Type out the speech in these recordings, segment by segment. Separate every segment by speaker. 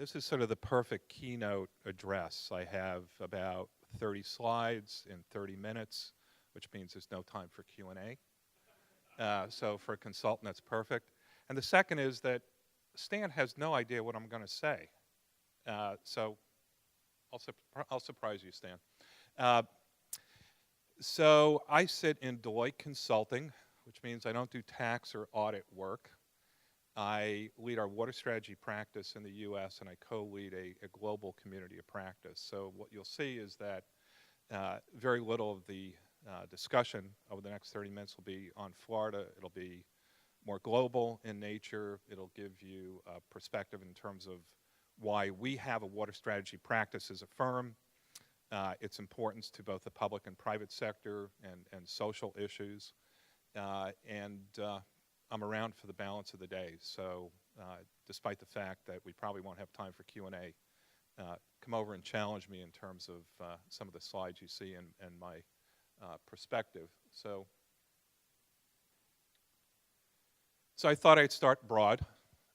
Speaker 1: This is sort of the perfect keynote address. I have about 30 slides in 30 minutes, which means there's no time for Q&A. So for a consultant, that's perfect. And the second is that Stan has no idea what I'm going to say. So I'll surprise you, Stan. So I sit in Deloitte Consulting, which means I don't do tax or audit work. I lead our water strategy practice in the US, and I co-lead a global community of practice. So what you'll see is that very little of the discussion over the next 30 minutes will be on Florida. It'll be more global in nature. It'll give you a perspective in terms of why we have a water strategy practice as a firm, its importance to both the public and private sector, and social issues. I'm around for the balance of the day, so despite the fact that we probably won't have time for Q&A, come over and challenge me in terms of some of the slides you see and my perspective. So I thought I'd start broad.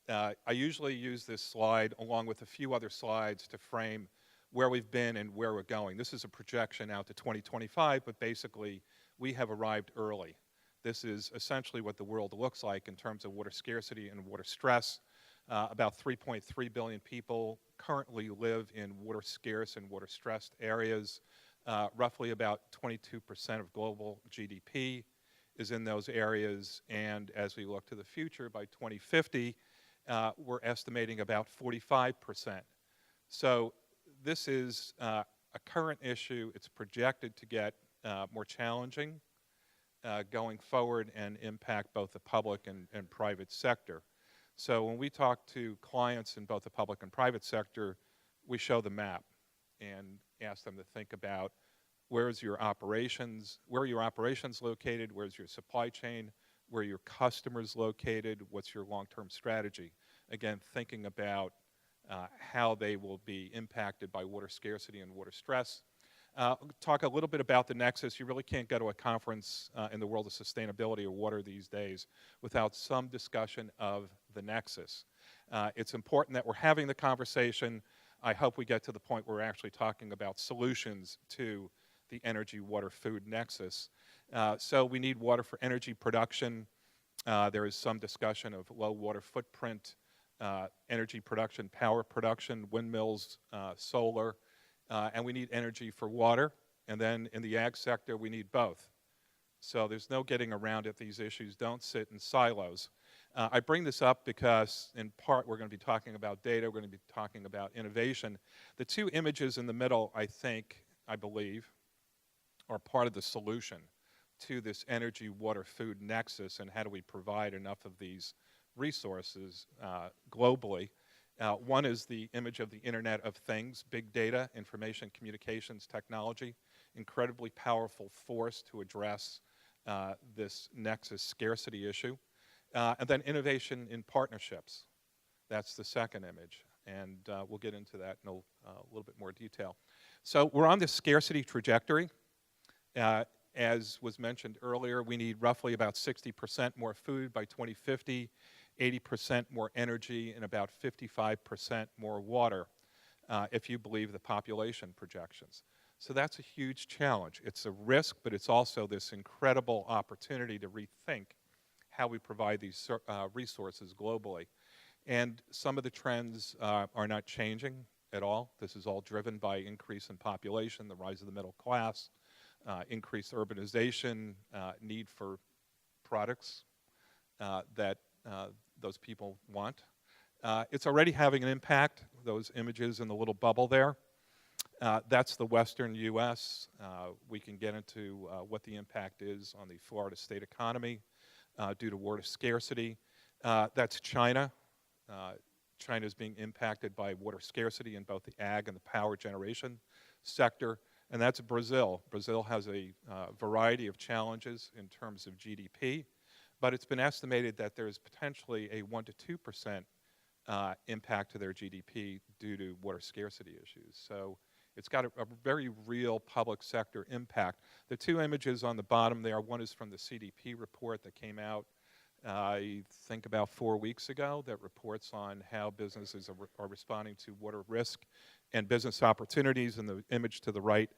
Speaker 1: I usually use this slide along with a few other slides to frame where we've been and where we're going. This is a projection out to 2025, but basically we have arrived early. This is essentially what the world looks like in terms of water scarcity and water stress. About 3.3 billion people currently live in water scarce and water stressed areas. Roughly about 22% of global GDP is in those areas, and as we look to the future, by 2050, we're estimating about 45%. So this is a current issue. It's projected to get more challenging going forward and impact both the public and private sector. So when we talk to clients in both the public and private sector, we show the map and ask them to think about where are your operations located, where's your supply chain, where are your customers located, what's your long-term strategy. Again, thinking about how they will be impacted by water scarcity and water stress. Talk a little bit about the Nexus. You really can't go to a conference in the world of sustainability or water these days without some discussion of the Nexus. It's important that we're having the conversation. I hope we get to the point where we're actually talking about solutions to the energy, water, food nexus. So we need water for energy production. There is some discussion of low water footprint, energy production, power production, windmills, solar. And we need energy for water, and then in the ag sector we need both. So there's no getting around it. These issues don't sit in silos. I bring this up because in part we're going to be talking about data, we're going to be talking about innovation. The two images in the middle, I believe, are part of the solution to this energy, water, food nexus, and how do we provide enough of these resources globally. One is the image of the Internet of Things, big data, information, communications, technology, incredibly powerful force to address this nexus scarcity issue. And then innovation in partnerships. That's the second image, and we'll get into that in a little bit more detail. So we're on this scarcity trajectory. As was mentioned earlier, we need roughly about 60% more food by 2050, 80% more energy, and about 55% more water, if you believe the population projections. So that's a huge challenge. It's a risk, but it's also this incredible opportunity to rethink how we provide these resources globally. And some of the trends are not changing at all. This is all driven by increase in population, the rise of the middle class, increased urbanization, need for products that those people want. It's already having an impact, those images in the little bubble there. That's the western US. We can get into what the impact is on the Florida state economy due to water scarcity. That's China. China is being impacted by water scarcity in both the ag and the power generation sector. And that's Brazil. Brazil has a variety of challenges in terms of GDP, but it's been estimated that there's potentially a 1% to 2% impact to their GDP due to water scarcity issues. So it's got a very real public sector impact. The two images on the bottom there, one is from the CDP report that came out I think about 4 weeks ago that reports on how businesses are responding to water risk and business opportunities. And the image to the right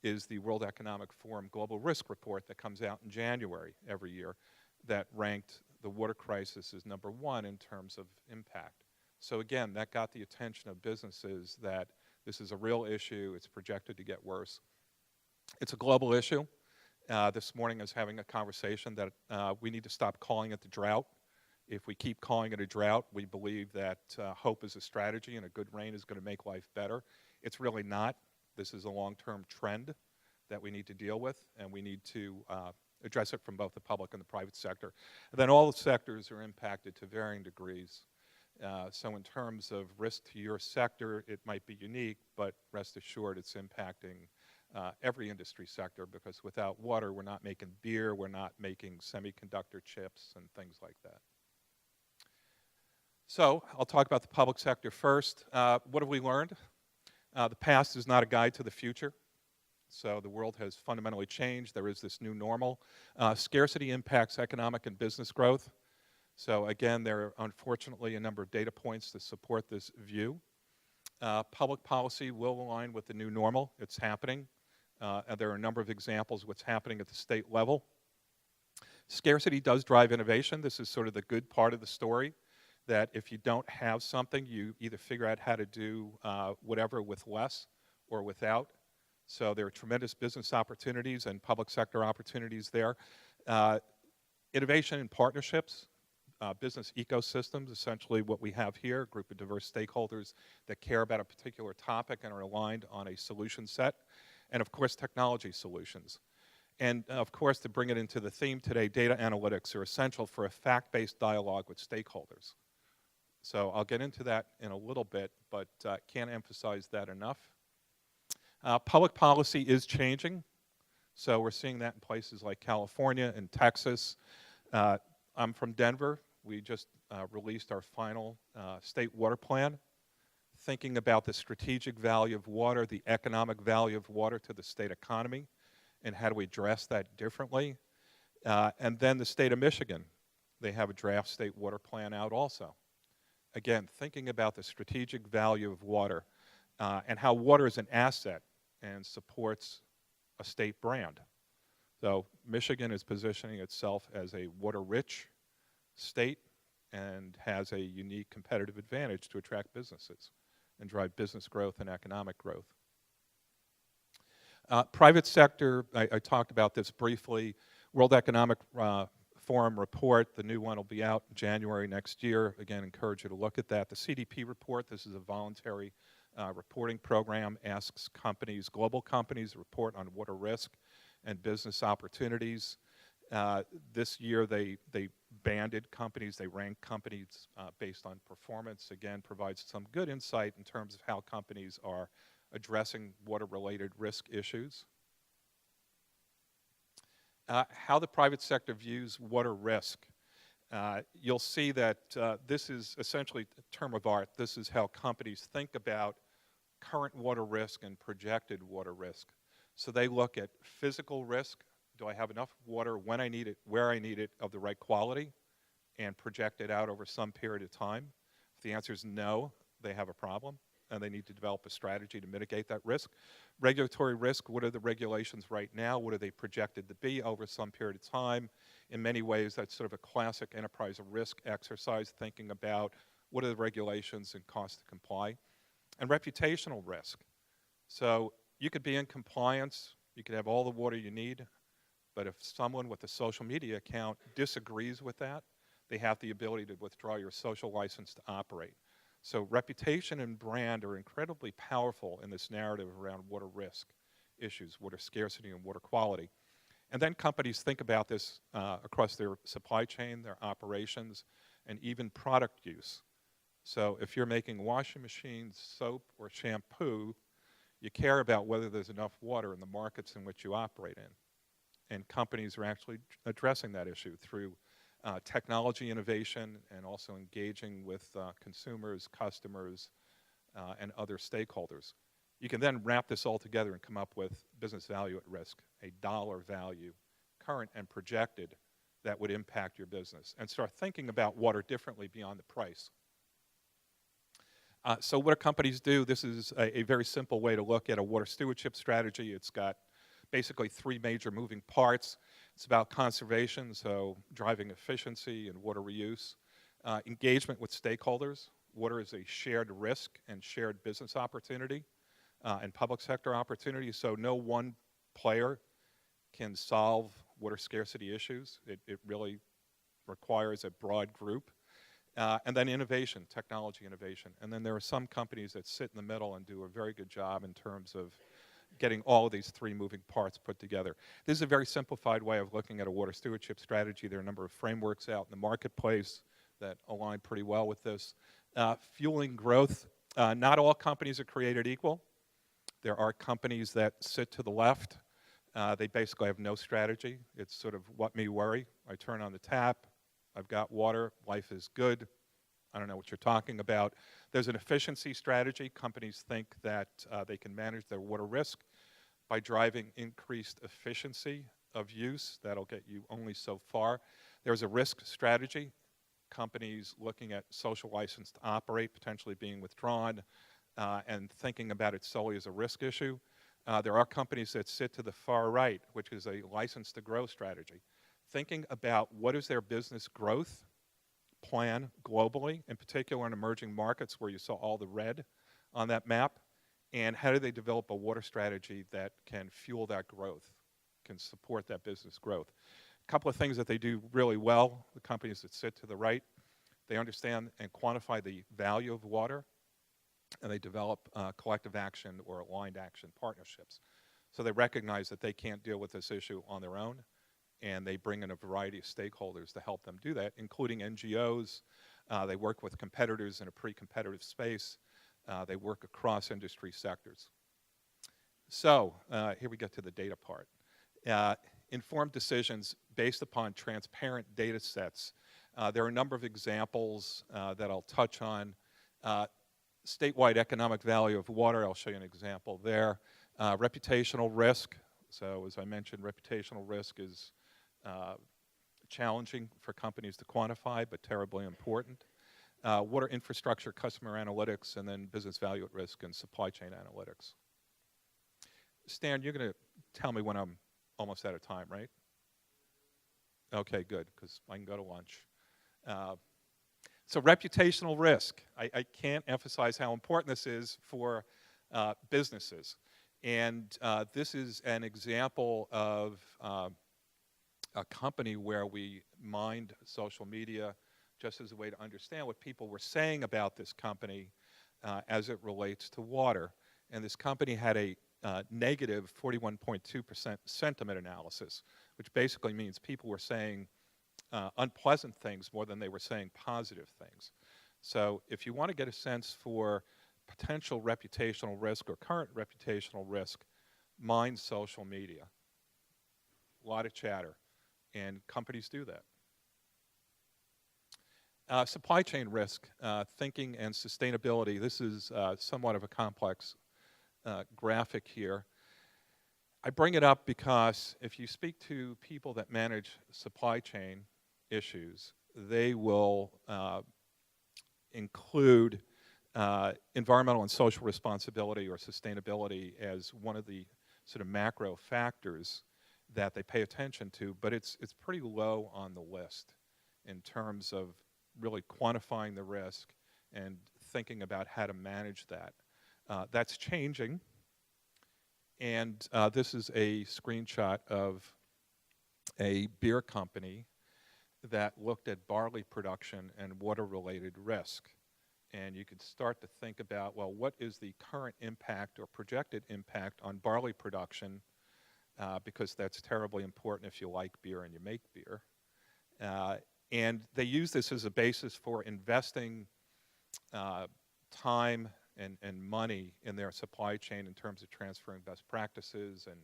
Speaker 1: is the World Economic Forum Global Risk Report that comes out in January every year that ranked the water crisis as #1 in terms of impact. So again, that got the attention of businesses that this is a real issue. It's projected to get worse. It's a global issue. This morning I was having a conversation that we need to stop calling it the drought. If we keep calling it a drought, we believe that hope is a strategy and a good rain is going to make life better. It's really not. This is a long-term trend that we need to deal with, and we need to address it from both the public and the private sector. And then all the sectors are impacted to varying degrees. So in terms of risk to your sector, it might be unique, but rest assured it's impacting every industry sector, because without water, we're not making beer, we're not making semiconductor chips and things like that. So I'll talk about the public sector first. What have we learned? The past is not a guide to the future. So the world has fundamentally changed. There is this new normal. Scarcity impacts economic and business growth. So again, there are unfortunately a number of data points to support this view. Public policy will align with the new normal. It's happening. And there are a number of examples of what's happening at the state level. Scarcity does drive innovation. This is sort of the good part of the story, that if you don't have something, you either figure out how to do whatever with less or without. So there are tremendous business opportunities and public sector opportunities there. Innovation and partnerships, business ecosystems, essentially what we have here, a group of diverse stakeholders that care about a particular topic and are aligned on a solution set. And of course, technology solutions. And of course, to bring it into the theme today, data analytics are essential for a fact-based dialogue with stakeholders. So I'll get into that in a little bit, but can't emphasize that enough. Public policy is changing. So we're seeing that in places like California and Texas. I'm from Denver. We just released our final state water plan, thinking about the strategic value of water, the economic value of water to the state economy, and how do we address that differently. And then the state of Michigan, they have a draft state water plan out also. Again, thinking about the strategic value of water and how water is an asset and supports a state brand. So Michigan is positioning itself as a water-rich state and has a unique competitive advantage to attract businesses and drive business growth and economic growth. Private sector, I talked about this briefly. World Economic Forum report, the new one will be out in January next year. Again, encourage you to look at that. The CDP report, this is a voluntary reporting program, asks companies, global companies, to report on water risk and business opportunities. This year they banded companies, they ranked companies based on performance. Again, provides some good insight in terms of how companies are addressing water-related risk issues. How the private sector views water risk. You'll see that this is essentially a term of art. This is how companies think about current water risk and projected water risk. So they look at physical risk. Do I have enough water when I need it, where I need it, of the right quality, and project it out over some period of time? If the answer is no, they have a problem, and they need to develop a strategy to mitigate that risk. Regulatory risk, what are the regulations right now? What are they projected to be over some period of time? In many ways, that's sort of a classic enterprise risk exercise, thinking about what are the regulations and cost to comply. And reputational risk. So you could be in compliance, you could have all the water you need, but if someone with a social media account disagrees with that, they have the ability to withdraw your social license to operate. So reputation and brand are incredibly powerful in this narrative around water risk issues, water scarcity and water quality. And then companies think about this across their supply chain, their operations, and even product use. So if you're making washing machines, soap, or shampoo, you care about whether there's enough water in the markets in which you operate in. And companies are actually addressing that issue through technology innovation and also engaging with consumers, customers, and other stakeholders. You can then wrap this all together and come up with business value at risk, a dollar value, current and projected, that would impact your business and start thinking about water differently beyond the price. So what do companies do? This is a very simple way to look at a water stewardship strategy. It's got basically three major moving parts. It's about conservation, so driving efficiency and water reuse. Engagement with stakeholders. Water is a shared risk and shared business opportunity and public sector opportunity, so no one player can solve water scarcity issues. It really requires a broad group. And then innovation, technology innovation. And then there are some companies that sit in the middle and do a very good job in terms of getting all of these three moving parts put together. This is a very simplified way of looking at a water stewardship strategy. There are a number of frameworks out in the marketplace that align pretty well with this. Fueling growth. Not all companies are created equal. There are companies that sit to the left. They basically have no strategy. It's sort of what me worry. I turn on the tap. I've got water. Life is good. I don't know what you're talking about. There's an efficiency strategy. Companies think that they can manage their water risk by driving increased efficiency of use. That'll get you only so far. There's a risk strategy. Companies looking at social license to operate, potentially being withdrawn, and thinking about it solely as a risk issue. There are companies that sit to the far right, which is a license to grow strategy. Thinking about what is their business growth plan globally, in particular in emerging markets where you saw all the red on that map, and how do they develop a water strategy that can fuel that growth, can support that business growth. A couple of things that they do really well, the companies that sit to the right, they understand and quantify the value of water, and they develop collective action or aligned action partnerships. So they recognize that they can't deal with this issue on their own, and they bring in a variety of stakeholders to help them do that, including NGOs. They work with competitors in a pre-competitive space. They work across industry sectors. So here we get to the data part. Informed decisions based upon transparent data sets. There are a number of examples that I'll touch on. Statewide economic value of water, I'll show you an example there. Reputational risk. So as I mentioned, reputational risk is challenging for companies to quantify, but terribly important. Water infrastructure, customer analytics, and then business value at risk and supply chain analytics. Stan, you're going to tell me when I'm almost out of time, right? Okay, good, because I can go to lunch. So reputational risk. I can't emphasize how important this is for businesses. And this is an example of a company where we mined social media just as a way to understand what people were saying about this company as it relates to water. And this company had a negative 41.2% sentiment analysis, which basically means people were saying unpleasant things more than they were saying positive things. So if you want to get a sense for potential reputational risk or current reputational risk, mine social media. A lot of chatter, and companies do that. Supply chain risk, thinking and sustainability. This is somewhat of a complex graphic here. I bring it up because if you speak to people that manage supply chain issues, they will include environmental and social responsibility or sustainability as one of the sort of macro factors that they pay attention to, but it's pretty low on the list in terms of really quantifying the risk and thinking about how to manage that. That's changing, and this is a screenshot of a beer company that looked at barley production and water-related risk. And you could start to think about, well, what is the current impact or projected impact on barley production, because that's terribly important if you like beer and you make beer. And they use this as a basis for investing time and money in their supply chain in terms of transferring best practices and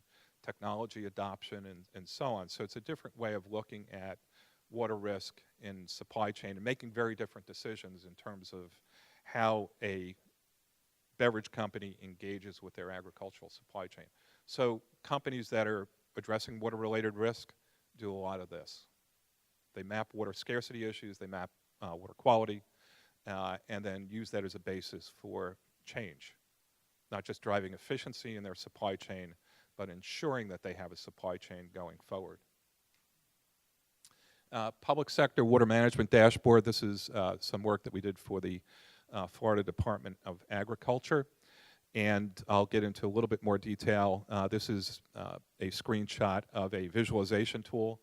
Speaker 1: technology adoption and so on. So it's a different way of looking at water risk in supply chain and making very different decisions in terms of how a beverage company engages with their agricultural supply chain. So companies that are addressing water-related risk do a lot of this. They map water scarcity issues, they map water quality, and then use that as a basis for change. Not just driving efficiency in their supply chain, but ensuring that they have a supply chain going forward. Public sector water management dashboard. This is some work that we did for the Florida Department of Agriculture. And I'll get into a little bit more detail. This is a screenshot of a visualization tool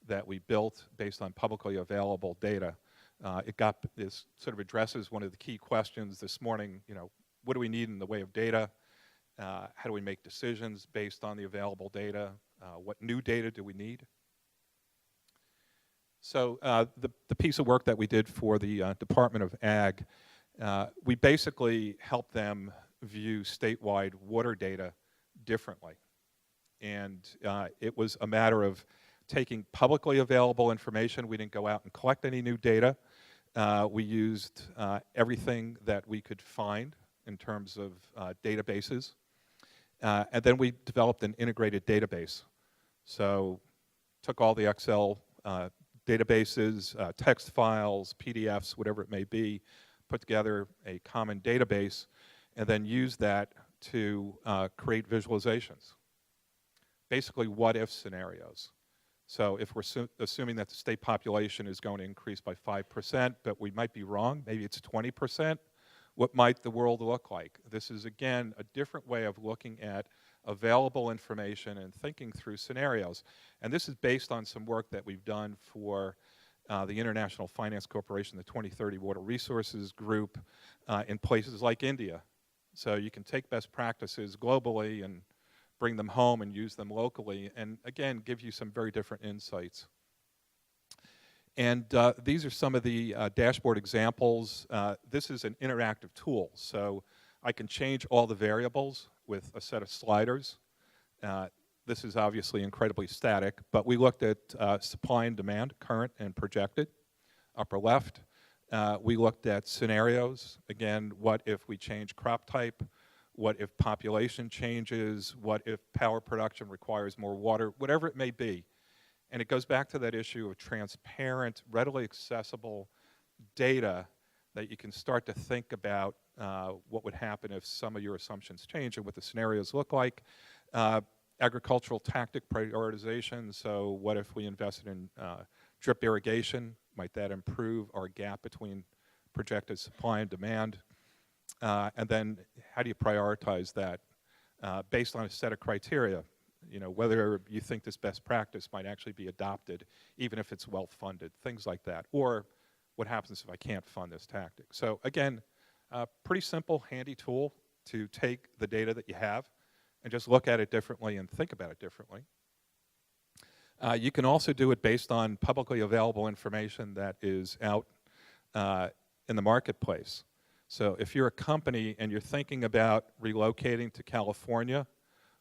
Speaker 1: that we built based on publicly available data. This sort of addresses one of the key questions this morning. What do we need in the way of data? How do we make decisions based on the available data? What new data do we need? So the piece of work that we did for the Department of Ag, we basically helped them view statewide water data differently. And it was a matter of taking publicly available information. We didn't go out and collect any new data. We used everything that we could find in terms of databases. And then we developed an integrated database. So took all the Excel databases, text files, PDFs, whatever it may be, put together a common database, and then use that to create visualizations. Basically, what-if scenarios. So if we're assuming that the state population is going to increase by 5%, but we might be wrong, maybe it's 20%, what might the world look like? This is, again, a different way of looking at available information and thinking through scenarios. And this is based on some work that we've done for the International Finance Corporation, the 2030 Water Resources Group, in places like India. So you can take best practices globally and bring them home and use them locally, and again, give you some very different insights. And these are some of the dashboard examples. This is an interactive tool, so I can change all the variables with a set of sliders. This is obviously incredibly static, but we looked at supply and demand, current and projected, upper left. We looked at scenarios. Again, what if we change crop type? What if population changes? What if power production requires more water? Whatever it may be. And it goes back to that issue of transparent, readily accessible data that you can start to think about what would happen if some of your assumptions change and what the scenarios look like. Agricultural tactic prioritization, so what if we invested in drip irrigation? Might that improve our gap between projected supply and demand? And then how do you prioritize that based on a set of criteria? Whether you think this best practice might actually be adopted, even if it's well-funded, things like that. Or what happens if I can't fund this tactic? So again, pretty simple, handy tool to take the data that you have and just look at it differently and think about it differently. You can also do it based on publicly available information that is out in the marketplace. So if you're a company and you're thinking about relocating to California,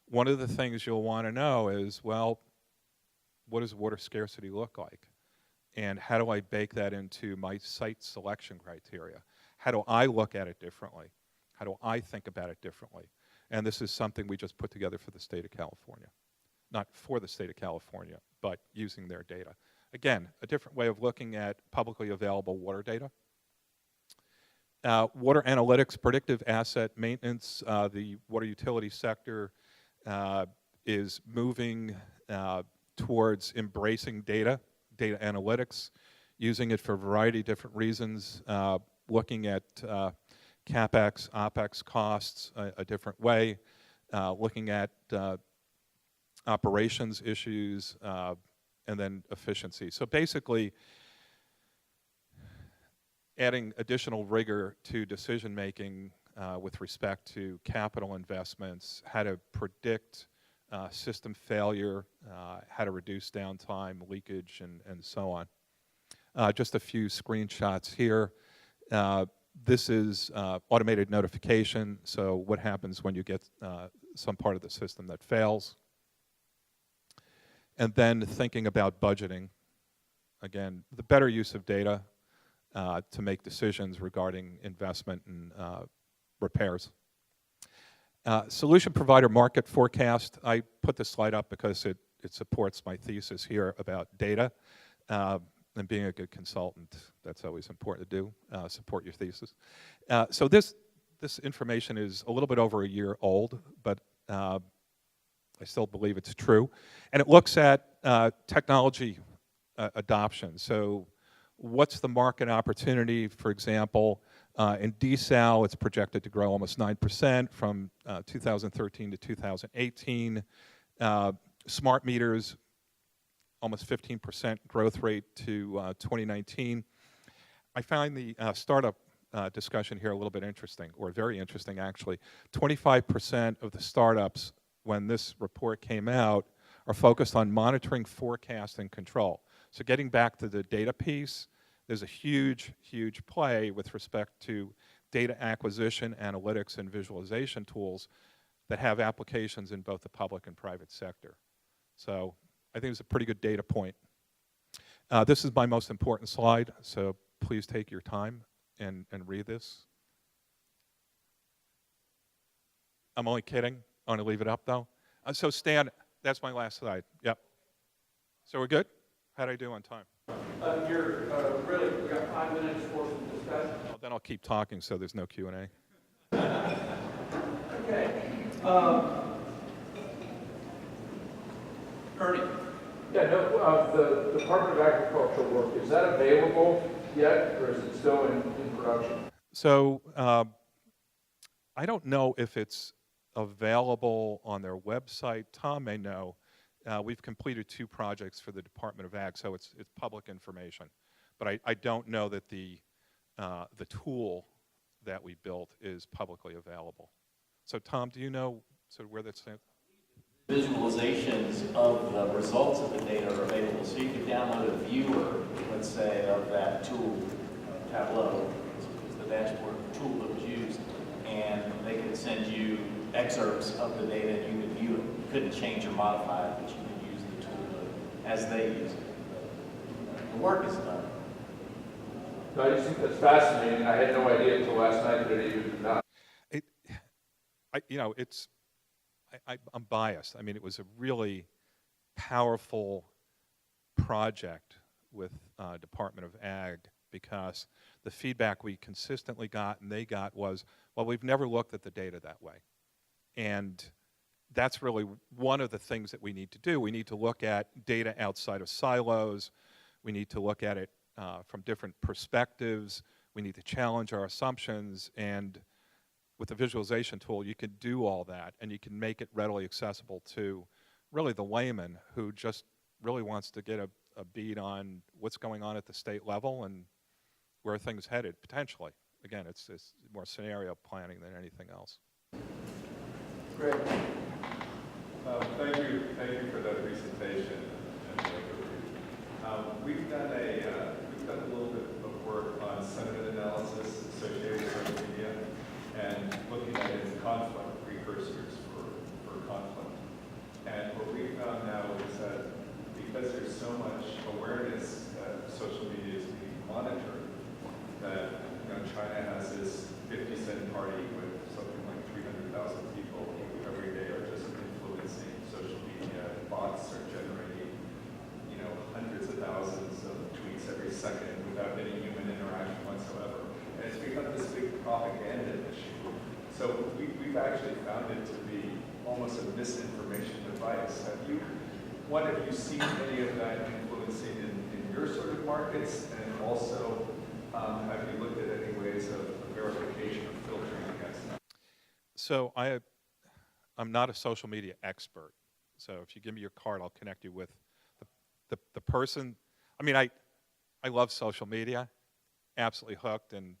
Speaker 1: one of the things you'll want to know is, well, what does water scarcity look like? And how do I bake that into my site selection criteria? How do I look at it differently? How do I think about it differently? And this is something we just put together for the state of California. Not for the state of California, but using their data. Again, a different way of looking at publicly available water data. Water analytics, predictive asset maintenance, the water utility sector is moving towards embracing data analytics, using it for a variety of different reasons, looking at CapEx, OpEx costs a different way, looking at operations issues, and then efficiency. So basically, adding additional rigor to decision making with respect to capital investments, how to predict system failure, how to reduce downtime, leakage, and so on. Just a few screenshots here. This is automated notification, so what happens when you get some part of the system that fails. And then thinking about budgeting. Again, the better use of data to make decisions regarding investment and repairs. Solution provider market forecast. I put this slide up because it supports my thesis here about data. and being a good consultant, that's always important to do, support your thesis. So this information is a little bit over a year old, but I still believe it's true. And it looks at technology adoption. So what's the market opportunity? For example, in desal, it's projected to grow almost 9% from 2013 to 2018. Smart meters, almost 15% growth rate to 2019. I find the startup discussion here a little bit interesting, or very interesting actually. 25% of the startups, when this report came out, are focused on monitoring, forecast, and control. So getting back to the data piece, there's a huge, huge play with respect to data acquisition, analytics, and visualization tools that have applications in both the public and private sector. So I think it's a pretty good data point. This is my most important slide, so please take your time and read this. I'm only kidding. I'm going to leave it up, though. So Stan, that's my last slide. Yep. So we're good? How'd I do on time?
Speaker 2: You're really, we got 5 minutes for some discussion.
Speaker 1: Well, then I'll keep talking so there's no Q&A.
Speaker 2: Okay. Ernie.
Speaker 3: Yeah, no, the Department of Agricultural work, is that available yet, or is it still in production?
Speaker 1: So I don't know if it's available on their website. Tom may know. We've completed 2 projects for the Department of Ag, so it's public information. But I don't know that the tool that we built is publicly available. So Tom, do you know sort of where that's at?
Speaker 4: Visualizations of the results of the data are available, so you can download a viewer, let's say, of that tool, Tableau, is the dashboard tool that was used, and they could send you excerpts of the data and you could view it. You couldn't change or modify it, but you could use the tool as they use it. The work is done.
Speaker 3: No, I just think that's fascinating. I had no idea until last night that it even did not.
Speaker 1: I'm biased. I mean, it was a really powerful project with Department of Ag because the feedback we consistently got and they got was, well, we've never looked at the data that way. And that's really one of the things that we need to do. We need to look at data outside of silos. We need to look at it from different perspectives. We need to challenge our assumptions. And with the visualization tool, you can do all that, and you can make it readily accessible to really the layman who just really wants to get a beat on what's going on at the state level and where things headed, potentially. Again, it's more scenario planning than anything else.
Speaker 2: Great.
Speaker 5: Thank you for that presentation. We've done a little bit of work on sentiment analysis associated with social media and looking at its conflict precursors for conflict. And what we found now is that because there's so much awareness that social media is being monitored, that China has this 50-cent party with something like 300,000 people who every day are just influencing social media. Bots are generating, hundreds of thousands of tweets every second without any human interaction whatsoever. And it's become this big propaganda issue. So we've actually found it to be almost a misinformation device. Have you seen any of that influencing in your sort of markets? And also, have you looked at any ways of verification or filtering against that?
Speaker 1: So I'm not a social media expert. So if you give me your card, I'll connect you with the person. I mean, I love social media, absolutely hooked, and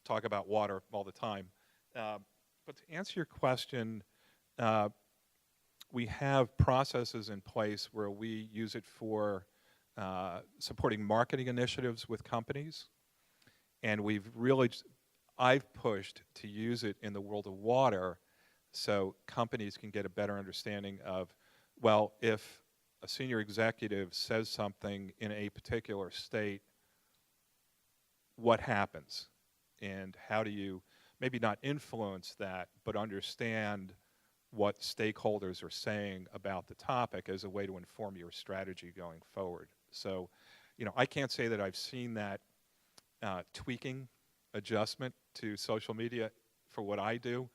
Speaker 1: talk about water all the time. But to answer your question, we have processes in place where we use it for supporting marketing initiatives with companies. And I've pushed to use it in the world of water so companies can get a better understanding of, well, if a senior executive says something in a particular state, what happens? And how do you maybe not influence that, but understand what stakeholders are saying about the topic as a way to inform your strategy going forward? So, I can't say that I've seen that tweaking adjustment to social media for what I do,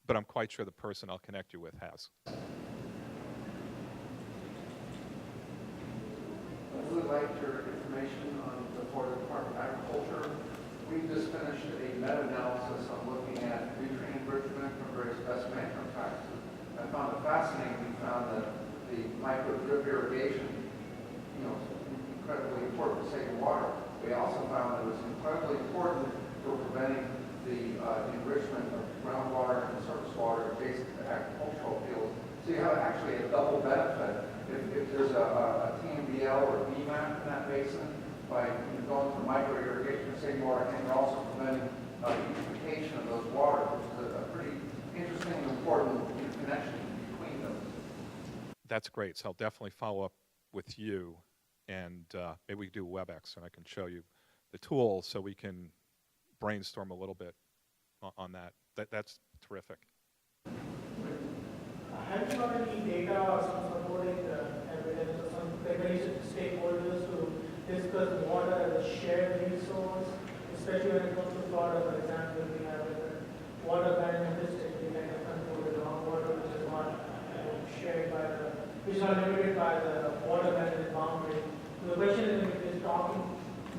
Speaker 1: but I'm quite sure the person I'll connect you with has.
Speaker 3: I really liked your information on the Florida Department of Agriculture. We just finished a meta-analysis on looking at nutrient enrichment from various best management practices. I found it fascinating. We found that the micro drip irrigation, is incredibly important for saving water. We also found that it was incredibly important for preventing the enrichment of groundwater and surface water adjacent to agricultural fields. So you have actually a double benefit. If there's a TMBL or BMAP in that basin, by going for micro irrigation or saving water, and you're also preventing eutrophication of those waters, which is a pretty interesting and important connection between those.
Speaker 1: That's great. So I'll definitely follow up with you, and maybe we can do WebEx, and I can show you the tool so we can brainstorm a little bit on that. That's terrific.
Speaker 6: Have you got any data or some supporting evidence or some recognition stakeholders to discuss water as a shared resource, especially when it comes to Florida, for example, we have a water management district, we kind of control the groundwater, which is not shared by the, which is not limited by the water management boundary. So the question is, if it's talking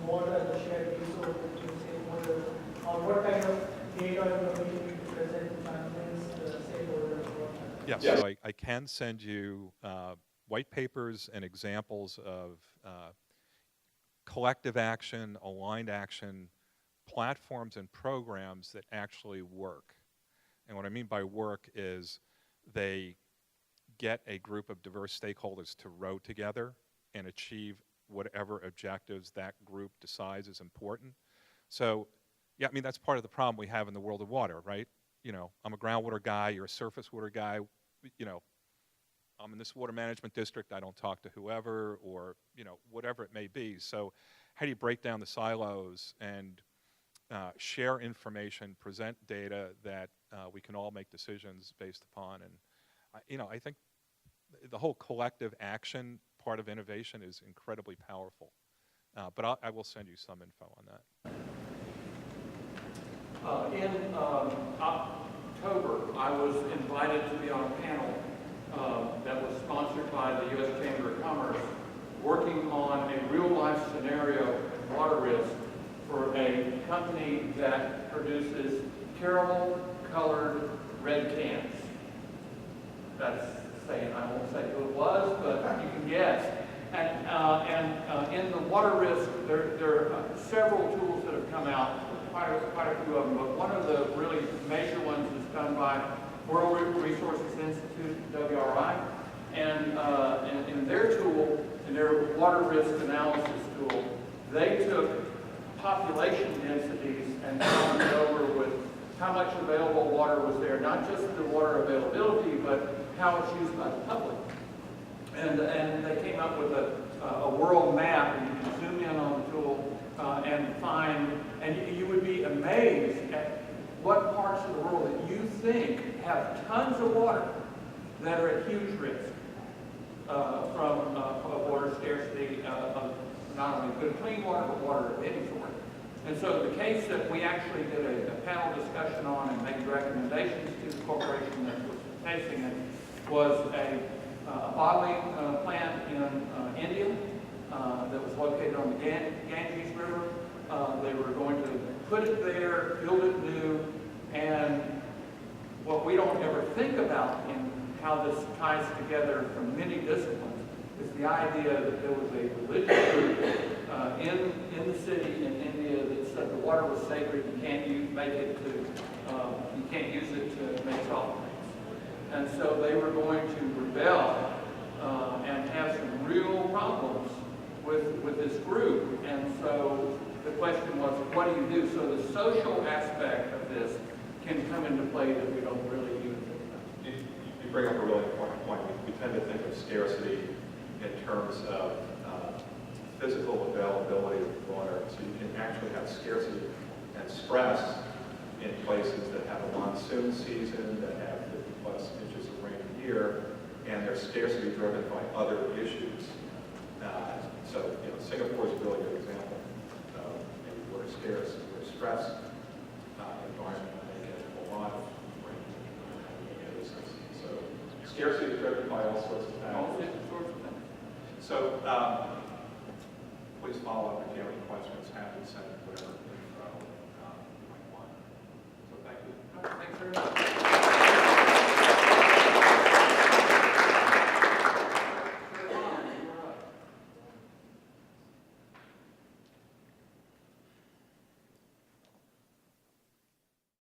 Speaker 6: water as a shared resource between stakeholders, or what kind of data information you can present to convince the stakeholders about that?
Speaker 1: Yes,
Speaker 5: Yes.
Speaker 1: so I can send you white papers and examples of collective action, aligned action, platforms and programs that actually work. And what I mean by work is they get a group of diverse stakeholders to row together and achieve whatever objectives that group decides is important. So, yeah, I mean, that's part of the problem we have in the world of water, right? I'm a groundwater guy, you're a surface water guy, I'm in this water management district, I don't talk to whoever, or, whatever it may be. So how do you break down the silos and share information, present data that we can all make decisions based upon? And, I think the whole collective action part of innovation is incredibly powerful. But I will send you some info on that.
Speaker 2: In October, I was invited to be on a panel that was sponsored by the U.S. Chamber of Commerce, working on a real-life scenario water risk for a company that produces caramel-colored red cans. That's saying, I won't say who it was, but you can guess. And in the water risk, there are several tools that have come out, quite a few of them, but one of the really major ones is done by World Resources Institute, WRI, and in their tool, in their water risk analysis tool, they took population densities and found it over with how much available water was there, not just the water availability, but how it's used by the public. And they came up with a world map, and you can zoom in on the tool and find, and you would be amazed at what parts of the world that you think have tons of water that are at huge risk from water scarcity, of not only good clean water, but water of any sort. And so the case that we actually did a panel discussion on and made recommendations to the corporation that was facing it was a bottling plant in India that was located on the Ganges River. They were going to put it there, build it new, and what we don't ever think about in how this ties together from many disciplines is the idea that there was a religious group in the city in India that said the water was sacred, you can't use it to make soft drinks. And so they were going to rebel and have some real problems with this group. And so the question was, what do you do? So the social aspect of this can come into play that we don't really even think about.
Speaker 5: You bring up a really important point. We tend to think of scarcity in terms of physical availability of water. So you can actually have scarcity and stress in places that have a monsoon season, that have 50+ inches of rain a year, and their scarcity driven by other issues.
Speaker 1: So, Singapore is a really good example. Maybe we're scarce, we're stressed environment, they get a lot of rain. So scarcity is driven by all sorts of
Speaker 2: All
Speaker 1: factors.
Speaker 2: different sorts of things.
Speaker 1: So please follow up if you have any questions. Happy to send it, whatever.